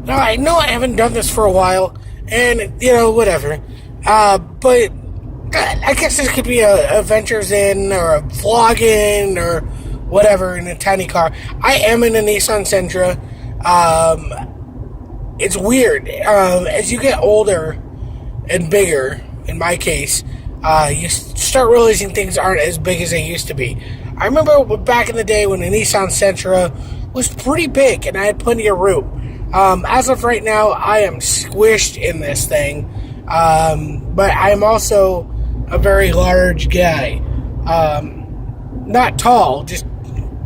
Now, I know I haven't done this for a while, and, whatever. But I guess this could be a Ventures in, or a vlog in, or whatever, in a tiny car. I am in a Nissan Sentra. It's weird. As you get older and bigger, in my case, you start realizing things aren't as big as they used to be. I remember back in the day when the Nissan Sentra was pretty big and I had plenty of room. As of right now, I am squished in this thing, but I'm also a very large guy. Not tall, just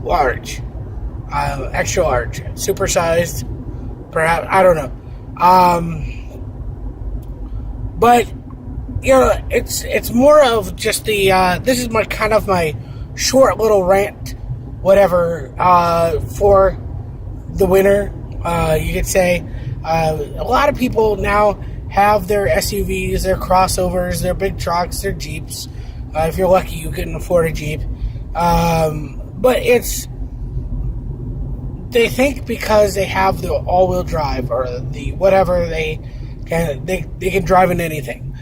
large. Extra large. Supersized, perhaps, I don't know. But, it's more of just the, this is my kind of my short little rant, whatever, for the winter. You could say a lot of people now have their SUVs, their crossovers, their big trucks, their Jeeps. If you're lucky, you can afford a Jeep. But they think because they have the all-wheel drive or the whatever, they can drive in anything.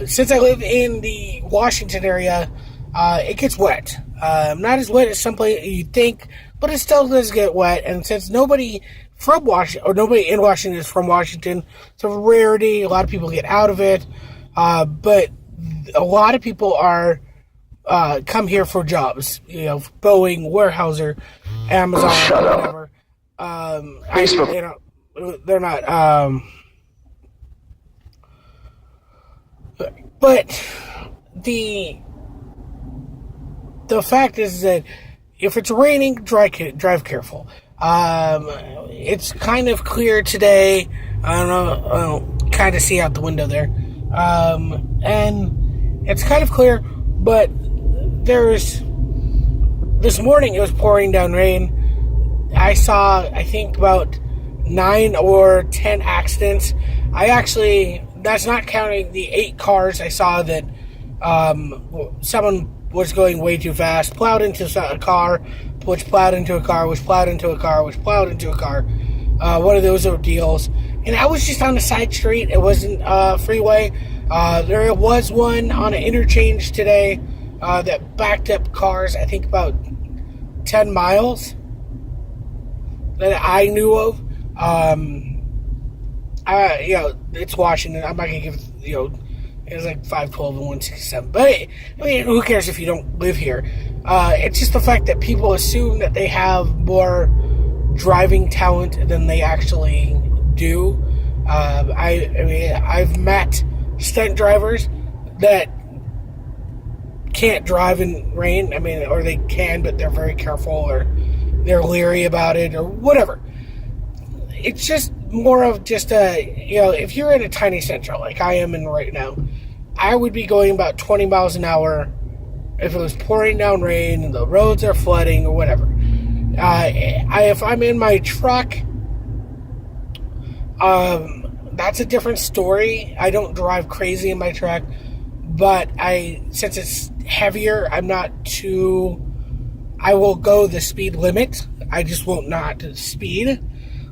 Since I live in the Washington area, it gets wet. Not as wet as someplace you'd think, but it still does get wet. And since nobody from Washington, or nobody in Washington is from Washington, it's a rarity. A lot of people get out of it. But a lot of people are come here for jobs. Boeing, Weyerhaeuser, Amazon, whatever. Facebook. They're not. But the fact is that if it's raining, drive careful. It's kind of clear today. I don't know. I'll kind of see out the window there. And it's kind of clear, but this morning it was pouring down rain. I saw, I think, about 9 or 10 accidents. That's not counting the 8 cars I saw that someone was going way too fast, plowed into a car, which plowed into a car, which plowed into a car, which plowed into a car. One of those ordeals. And I was just on a side street. It wasn't a freeway. There was one on an interchange today that backed up cars, I think about 10 miles that I knew of. It's Washington. I'm not going to give, it's like 512 and 167. But, I mean, who cares if you don't live here? It's just the fact that people assume that they have more driving talent than they actually do. I've met stunt drivers that can't drive in rain. Or they can, but they're very careful, or they're leery about it, or whatever. It's just more of just if you're in a tiny Sentra like I am in right now, I would be going about 20 miles an hour if it was pouring down rain and the roads are flooding or whatever. If I'm in my truck, that's a different story. I don't drive crazy in my truck, but since it's heavier, I will go the speed limit. I just won't not speed.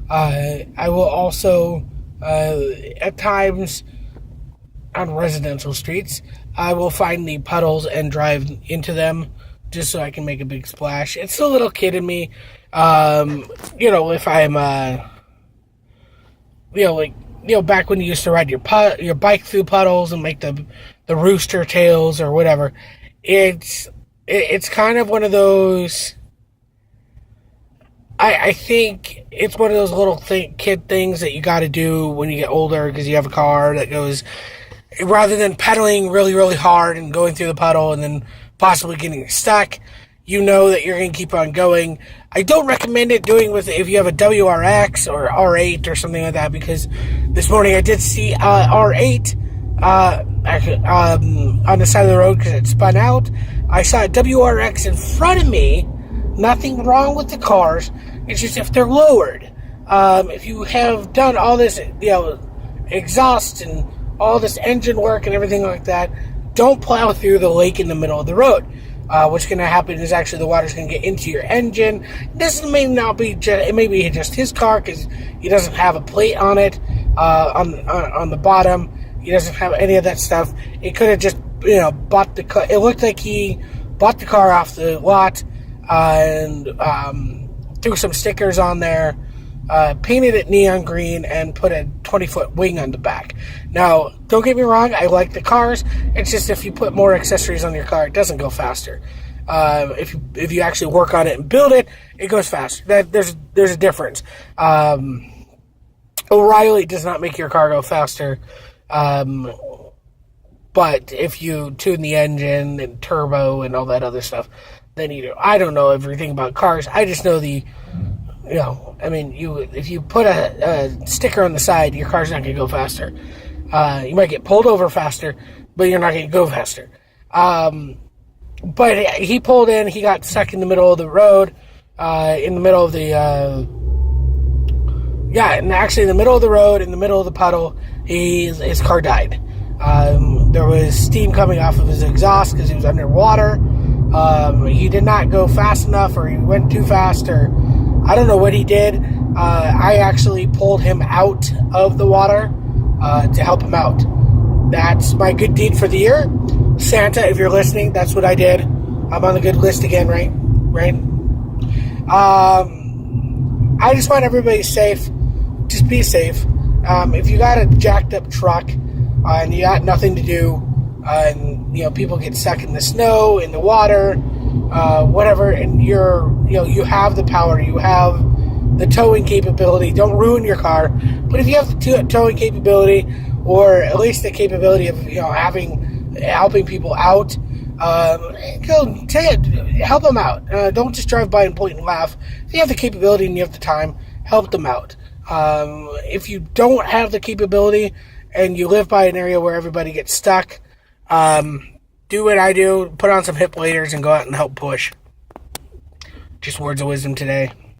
I will also, at times, on residential streets, I will find the puddles and drive into them just so I can make a big splash. It's a little kid in me. If I'm, back when you used to ride your bike through puddles and make the rooster tails or whatever. It's kind of one of those. I think it's one of those little kid things that you got to do when you get older because you have a car that goes, rather than pedaling really, really hard and going through the puddle and then possibly getting stuck, you know that you're going to keep on going. I don't recommend it doing if you have a WRX or R8 or something like that, because this morning I did see R8 on the side of the road because it spun out. I saw a WRX in front of me. Nothing wrong with the cars. It's just if they're lowered. If you have done all this, exhaust and all this engine work and everything like that, don't plow through the lake in the middle of the road. What's going to happen is actually the water's going to get into your engine. This may not be it may be just his car because he doesn't have a plate on it on the bottom. He doesn't have any of that stuff. It could have just bought the car. It looked like he bought the car off the lot and threw some stickers on there, painted it neon green, and put a 20-foot wing on the back. Now, don't get me wrong, I like the cars. It's just if you put more accessories on your car, it doesn't go faster. If you actually work on it and build it, it goes faster. There's a difference. O'Reilly does not make your car go faster. But if you tune the engine and turbo and all that other stuff, then you do. I don't know everything about cars. I just know if you put a sticker on the side, your car's not going to go faster. You might get pulled over faster, but you're not going to go faster. But he pulled in. He got stuck in the middle of the road, in the middle of the road, in the middle of the puddle. His car died. There was steam coming off of his exhaust because he was underwater. He did not go fast enough, or he went too fast, or I don't know what he did. I actually pulled him out of the water to help him out. That's my good deed for the year. Santa, if you're listening, that's what I did. I'm on the good list again, right? I just want everybody safe. Just be safe. If you got a jacked up truck and you got nothing to do, and people get stuck in the snow, in the water, whatever, and you have the power, you have the towing capability. Don't ruin your car, but if you have the towing capability, or at least the capability of helping people out, go take it, help them out. Don't just drive by and point and laugh. If you have the capability and you have the time, help them out. If you don't have the capability and you live by an area where everybody gets stuck, do what I do, put on some hip waders and go out and help push. Just words of wisdom today.